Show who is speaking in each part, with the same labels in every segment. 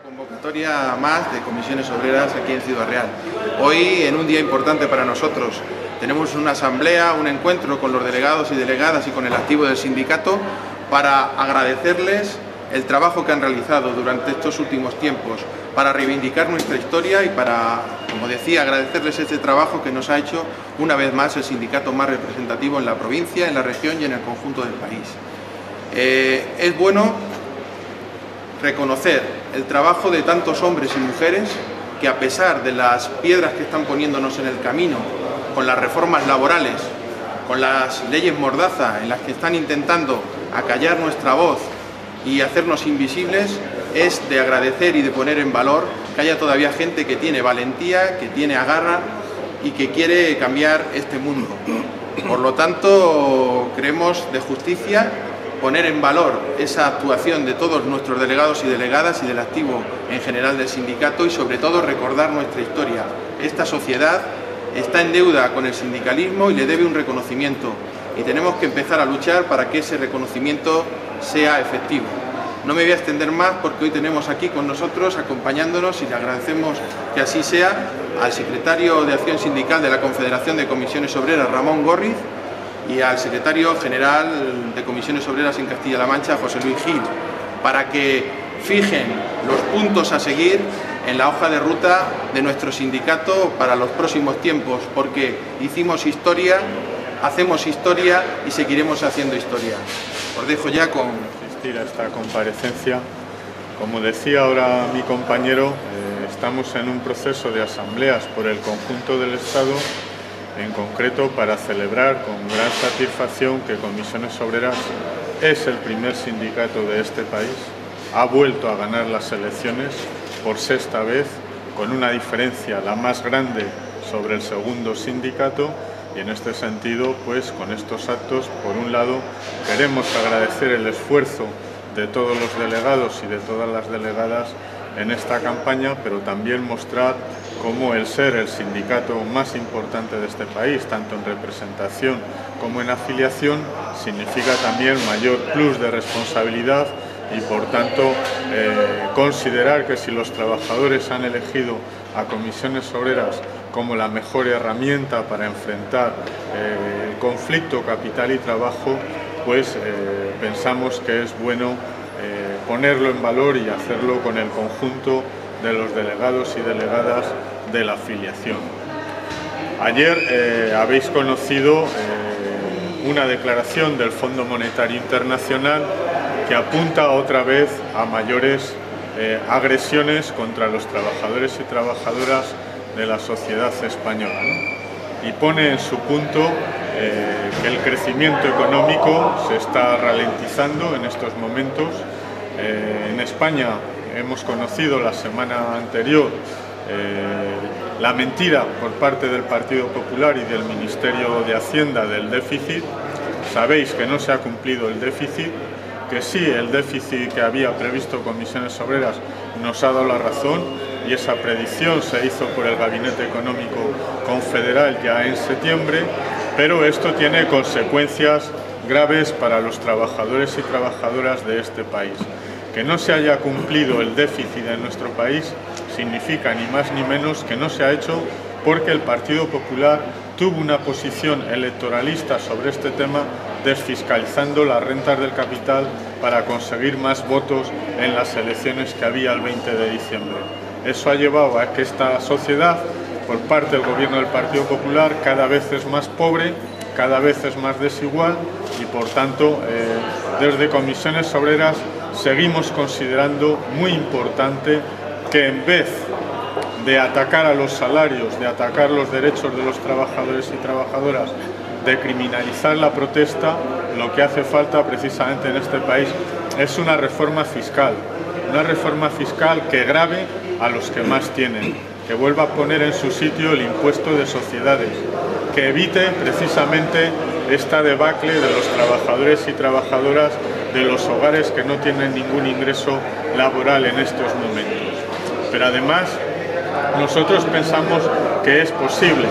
Speaker 1: Convocatoria más de comisiones obreras aquí en Ciudad Real. Hoy, en un día importante para nosotros, tenemos una asamblea, un encuentro con los delegados y delegadas y con el activo del sindicato para agradecerles el trabajo que han realizado durante estos últimos tiempos, para reivindicar nuestra historia y para, como decía, agradecerles este trabajo que nos ha hecho una vez más el sindicato más representativo en la provincia, en la región y en el conjunto del país. Es bueno reconocer el trabajo de tantos hombres y mujeres que, a pesar de las piedras que están poniéndonos en el camino, con las reformas laborales, con las leyes mordaza en las que están intentando acallar nuestra voz y hacernos invisibles, es de agradecer y de poner en valor que haya todavía gente que tiene valentía, que tiene agarra y que quiere cambiar este mundo. Por lo tanto, creemos de justicia poner en valor esa actuación de todos nuestros delegados y delegadas y del activo en general del sindicato y, sobre todo, recordar nuestra historia. Esta sociedad está en deuda con el sindicalismo y le debe un reconocimiento, y tenemos que empezar a luchar para que ese reconocimiento sea efectivo. No me voy a extender más porque hoy tenemos aquí con nosotros, acompañándonos, y le agradecemos que así sea, al secretario de Acción Sindical de la Confederación de Comisiones Obreras, Ramón Gorriz, y al secretario general de Comisiones Obreras en Castilla-La Mancha, José Luis Gil, para que fijen los puntos a seguir en la hoja de ruta de nuestro sindicato para los próximos tiempos, porque hicimos historia, hacemos historia y seguiremos haciendo historia. Os dejo ya con
Speaker 2: asistir a esta comparecencia. Como decía ahora mi compañero, estamos en un proceso de asambleas por el conjunto del Estado, en concreto para celebrar con gran satisfacción que Comisiones Obreras es el primer sindicato de este país, ha vuelto a ganar las elecciones por sexta vez, con una diferencia la más grande sobre el segundo sindicato, y en este sentido, pues con estos actos, por un lado, queremos agradecer el esfuerzo de todos los delegados y de todas las delegadas en esta campaña, pero también mostrar cómo el ser el sindicato más importante de este país, tanto en representación como en afiliación, significa también mayor plus de responsabilidad y, por tanto, considerar que si los trabajadores han elegido a Comisiones Obreras como la mejor herramienta para enfrentar el conflicto capital y trabajo, pues pensamos que es bueno ponerlo en valor y hacerlo con el conjunto de los delegados y delegadas de la afiliación. Ayer habéis conocido una declaración del Fondo Monetario Internacional que apunta otra vez a mayores agresiones contra los trabajadores y trabajadoras de la sociedad española, ¿no? Y pone en su punto que el crecimiento económico se está ralentizando en estos momentos. En España hemos conocido la semana anterior la mentira por parte del Partido Popular y del Ministerio de Hacienda del déficit. Sabéis que no se ha cumplido el déficit, que sí, el déficit que había previsto Comisiones Obreras nos ha dado la razón, y esa predicción se hizo por el Gabinete Económico Confederal ya en septiembre, pero esto tiene consecuencias graves para los trabajadores y trabajadoras de este país. Que no se haya cumplido el déficit en nuestro país significa ni más ni menos que no se ha hecho porque el Partido Popular tuvo una posición electoralista sobre este tema, desfiscalizando las rentas del capital para conseguir más votos en las elecciones que había el 20 de diciembre. Eso ha llevado a que esta sociedad, por parte del gobierno del Partido Popular, cada vez es más pobre, cada vez es más desigual, y por tanto desde Comisiones Obreras seguimos considerando muy importante que, en vez de atacar a los salarios, de atacar los derechos de los trabajadores y trabajadoras, de criminalizar la protesta, lo que hace falta precisamente en este país es una reforma fiscal que grave a los que más tienen, que vuelva a poner en su sitio el impuesto de sociedades, que evite precisamente esta debacle de los trabajadores y trabajadoras de los hogares que no tienen ningún ingreso laboral en estos momentos. Pero además, nosotros pensamos que es posible.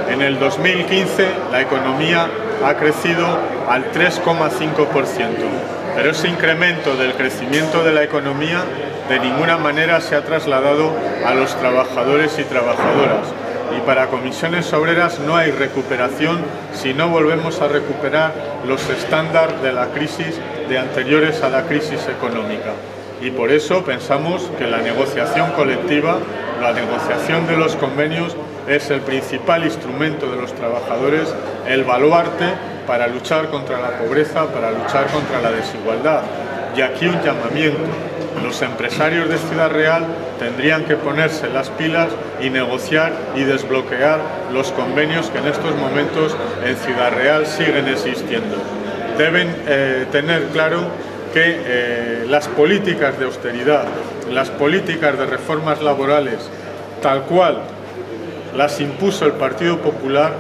Speaker 2: En el 2015 la economía ha crecido al 3,5%. pero ese incremento del crecimiento de la economía de ninguna manera se ha trasladado a los trabajadores y trabajadoras. Y para Comisiones Obreras no hay recuperación si no volvemos a recuperar los estándares de la crisis de anteriores a la crisis económica. Y por eso pensamos que la negociación colectiva, la negociación de los convenios, es el principal instrumento de los trabajadores, el baluarte para luchar contra la pobreza, para luchar contra la desigualdad. Y aquí un llamamiento. Los empresarios de Ciudad Real tendrían que ponerse las pilas y negociar y desbloquear los convenios que en estos momentos en Ciudad Real siguen existiendo. Deben tener claro que las políticas de austeridad, las políticas de reformas laborales, tal cual las impuso el Partido Popular,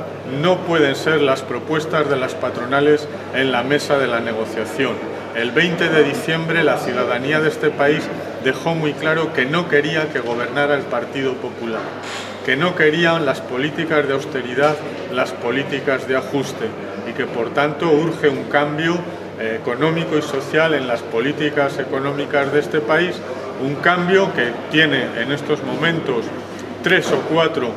Speaker 2: no pueden ser las propuestas de las patronales en la mesa de la negociación. El 20 de diciembre la ciudadanía de este país dejó muy claro que no quería que gobernara el Partido Popular, que no querían las políticas de austeridad, las políticas de ajuste, y que por tanto urge un cambio económico y social en las políticas económicas de este país, un cambio que tiene en estos momentos 3 o 4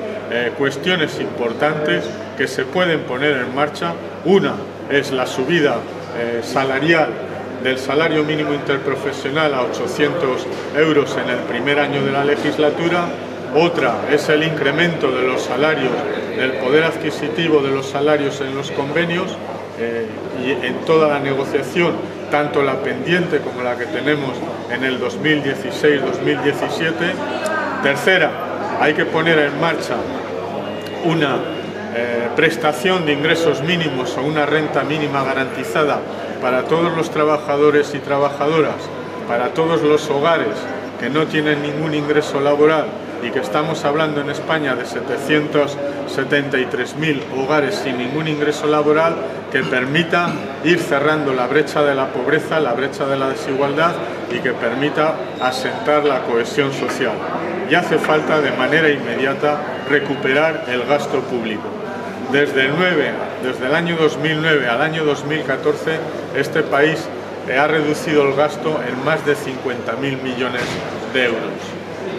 Speaker 2: cuestiones importantes que se pueden poner en marcha. Una es la subida salarial del salario mínimo interprofesional a 800 euros en el primer año de la legislatura. Otra es el incremento de los salarios, del poder adquisitivo de los salarios en los convenios y en toda la negociación, tanto la pendiente como la que tenemos en el 2016-2017. Tercera, hay que poner en marcha una prestación de ingresos mínimos o una renta mínima garantizada para todos los trabajadores y trabajadoras, para todos los hogares que no tienen ningún ingreso laboral, y que estamos hablando en España de 773.000 hogares sin ningún ingreso laboral, que permita ir cerrando la brecha de la pobreza, la brecha de la desigualdad, y que permita asentar la cohesión social. Y hace falta de manera inmediata recuperar el gasto público. Desde el año 2009 al año 2014, este país ha reducido el gasto en más de 50.000 millones de euros.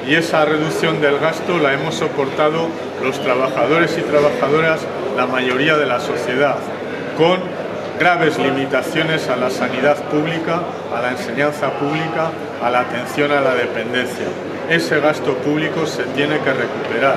Speaker 2: Y esa reducción del gasto la hemos soportado los trabajadores y trabajadoras, la mayoría de la sociedad, con graves limitaciones a la sanidad pública, a la enseñanza pública, a la atención a la dependencia. Ese gasto público se tiene que recuperar.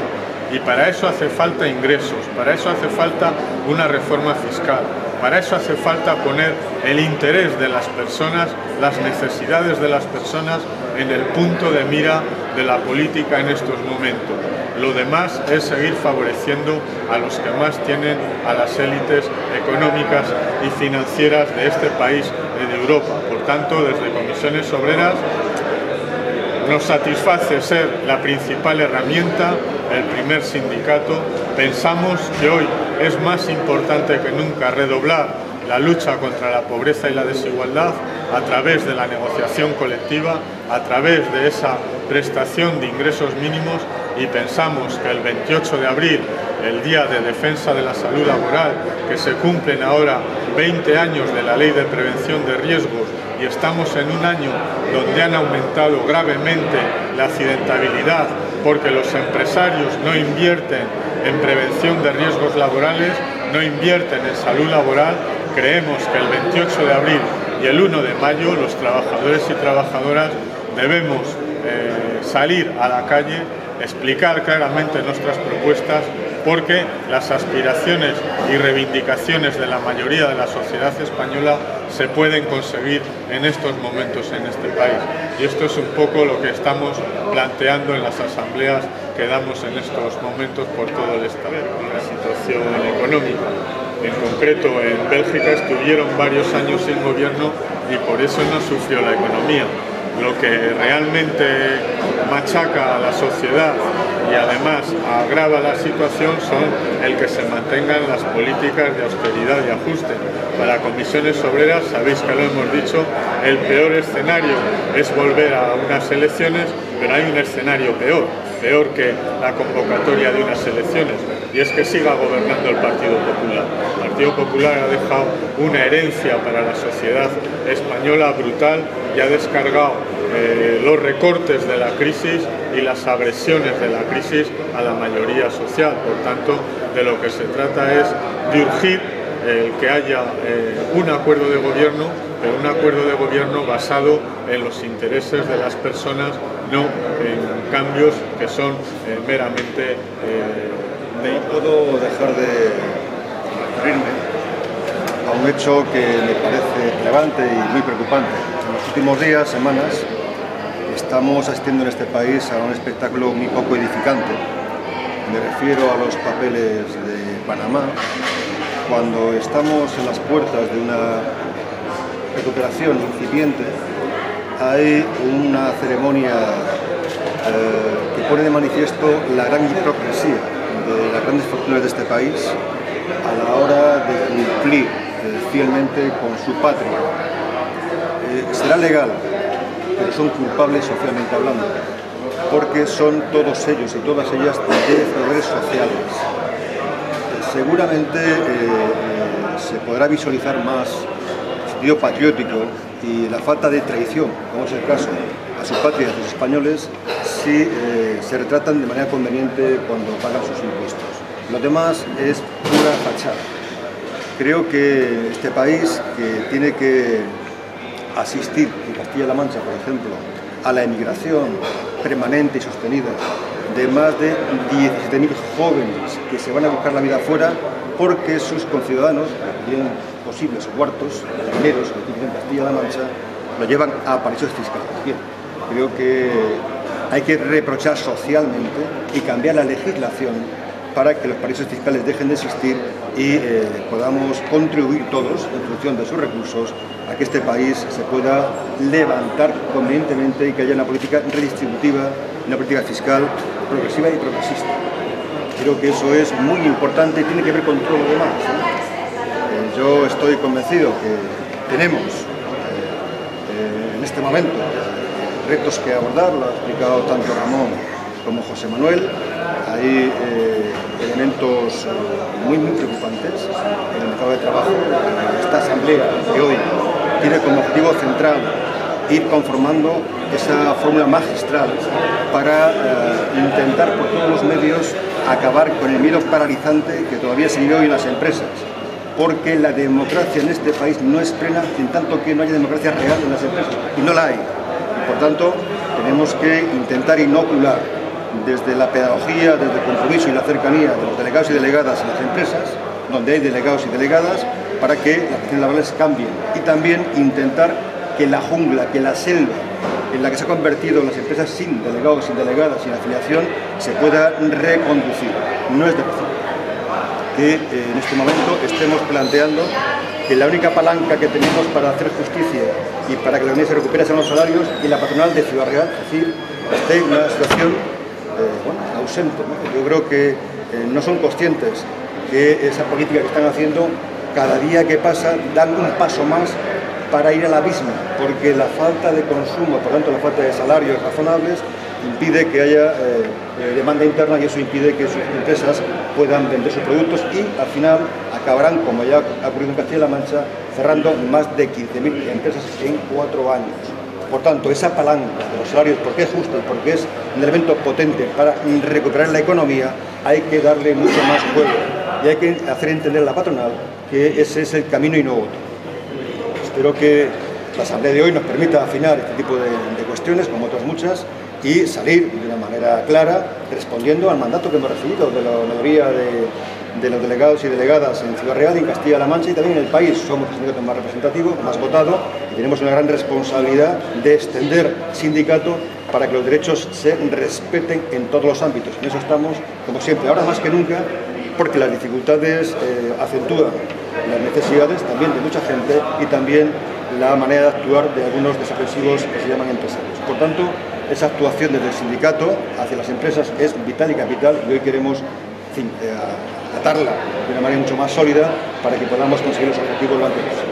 Speaker 2: Y para eso hace falta ingresos, para eso hace falta una reforma fiscal, para eso hace falta poner el interés de las personas, las necesidades de las personas en el punto de mira de la política en estos momentos. Lo demás es seguir favoreciendo a los que más tienen, a las élites económicas y financieras de este país y de Europa. Por tanto, desde Comisiones Obreras nos satisface ser la principal herramienta, el primer sindicato. Pensamos que hoy es más importante que nunca redoblar la lucha contra la pobreza y la desigualdad a través de la negociación colectiva, a través de esa prestación de ingresos mínimos, y pensamos que el 28 de abril, el Día de Defensa de la Salud Laboral, que se cumplen ahora 20 años de la Ley de Prevención de Riesgos, y estamos en un año donde han aumentado gravemente la accidentabilidad porque los empresarios no invierten en prevención de riesgos laborales, no invierten en salud laboral, creemos que el 28 de abril y el 1 de mayo los trabajadores y trabajadoras debemos salir a la calle, explicar claramente nuestras propuestas, porque las aspiraciones y reivindicaciones de la mayoría de la sociedad española se pueden conseguir en estos momentos en este país. Y esto es un poco lo que estamos planteando en las asambleas que damos en estos momentos por todo el Estado. La situación económica. En concreto, en Bélgica estuvieron varios años sin gobierno y por eso no sufrió la economía. Lo que realmente machaca a la sociedad y además agrava la situación son el que se mantengan las políticas de austeridad y ajuste. Para Comisiones Obreras, sabéis que lo hemos dicho, el peor escenario es volver a unas elecciones, pero hay un escenario peor que la convocatoria de unas elecciones. y es que siga gobernando el Partido Popular. El Partido Popular ha dejado una herencia para la sociedad española brutal y ha descargado los recortes de la crisis y las agresiones de la crisis a la mayoría social. Por tanto, de lo que se trata es de urgir que haya un acuerdo de gobierno, pero un acuerdo de gobierno basado en los intereses de las personas, no en cambios que son meramente...
Speaker 3: No puedo dejar de referirme a un hecho que me parece relevante y muy preocupante. En los últimos días, semanas, estamos asistiendo en este país a un espectáculo muy poco edificante. Me refiero a los papeles de Panamá, cuando estamos en las puertas de una recuperación incipiente. Hay una ceremonia que pone de manifiesto la gran hipocresía de las grandes fortunas de este país a la hora de cumplir fielmente con su patria. Será legal, pero son culpables socialmente hablando, porque son todos ellos y todas ellas defraudadores sociales. Seguramente se podrá visualizar más el sentido patriótico y la falta de traición, como es el caso, a su patria y a los españoles, si se retratan de manera conveniente cuando pagan sus impuestos. Lo demás es pura fachada. Creo que este país, que tiene que asistir, en Castilla-La Mancha, por ejemplo, a la emigración permanente y sostenida de más de 17.000 jóvenes que se van a buscar la vida afuera porque sus conciudadanos, que tienen posibles huertos, dineros que tienen en Castilla-La Mancha, lo llevan a paraísos fiscales. Bien, creo que hay que reprochar socialmente y cambiar la legislación para que los paraísos fiscales dejen de existir y podamos contribuir todos, en función de sus recursos, a que este país se pueda levantar convenientemente y que haya una política redistributiva, una política fiscal progresiva y progresista. Creo que eso es muy importante y tiene que ver con todo lo demás. Yo estoy convencido que tenemos en este momento retos que abordar, lo ha explicado tanto Ramón como José Manuel. Hay elementos muy preocupantes en el mercado de trabajo. Esta asamblea de hoy tiene como objetivo central ir conformando esa fórmula magistral para intentar por todos los medios acabar con el miedo paralizante que todavía se vive hoy en las empresas, porque la democracia en este país no es plena en tanto que no haya democracia real en las empresas, y no la hay. Por tanto, tenemos que intentar inocular desde la pedagogía, desde el compromiso y la cercanía de los delegados y delegadas en las empresas, donde hay delegados y delegadas, para que las condiciones laborales cambien, y también intentar que la jungla, que la selva en la que se ha convertido las empresas sin delegados, sin delegadas, sin afiliación, se pueda reconducir. No es de recibo que en este momento estemos planteando que la única palanca que tenemos para hacer justicia y para que la Unión se recupere son los salarios, y la patronal de Ciudad Real, es decir, esté en una situación ausente, ¿no? Yo creo que no son conscientes que esa política que están haciendo, cada día que pasa dan un paso más para ir al abismo, porque la falta de consumo, por tanto la falta de salarios razonables, impide que haya demanda interna, y eso impide que sus empresas puedan vender sus productos, y al final acabarán, como ya ha ocurrido en Castilla-La Mancha, cerrando más de 15.000 empresas en 4 años. Por tanto, esa palanca de los salarios, porque es justo y porque es un elemento potente para recuperar la economía, hay que darle mucho más juego y hay que hacer entender a la patronal que ese es el camino y no otro. Espero que la asamblea de hoy nos permita afinar este tipo de cuestiones, como otras muchas, y salir de una manera clara, respondiendo al mandato que hemos recibido de la mayoría de los delegados y delegadas en Ciudad Real, en Castilla-La Mancha y también en el país. Somos el sindicato más representativo, más votado, y tenemos una gran responsabilidad de extender sindicato para que los derechos se respeten en todos los ámbitos. En eso estamos, como siempre, ahora más que nunca, porque las dificultades acentúan las necesidades también de mucha gente y también la manera de actuar de algunos desaprensivos que se llaman empresarios. Por tanto, esa actuación desde el sindicato hacia las empresas es vital y capital, y hoy queremos, en fin, atarla de una manera mucho más sólida para que podamos conseguir los objetivos lo antes posible.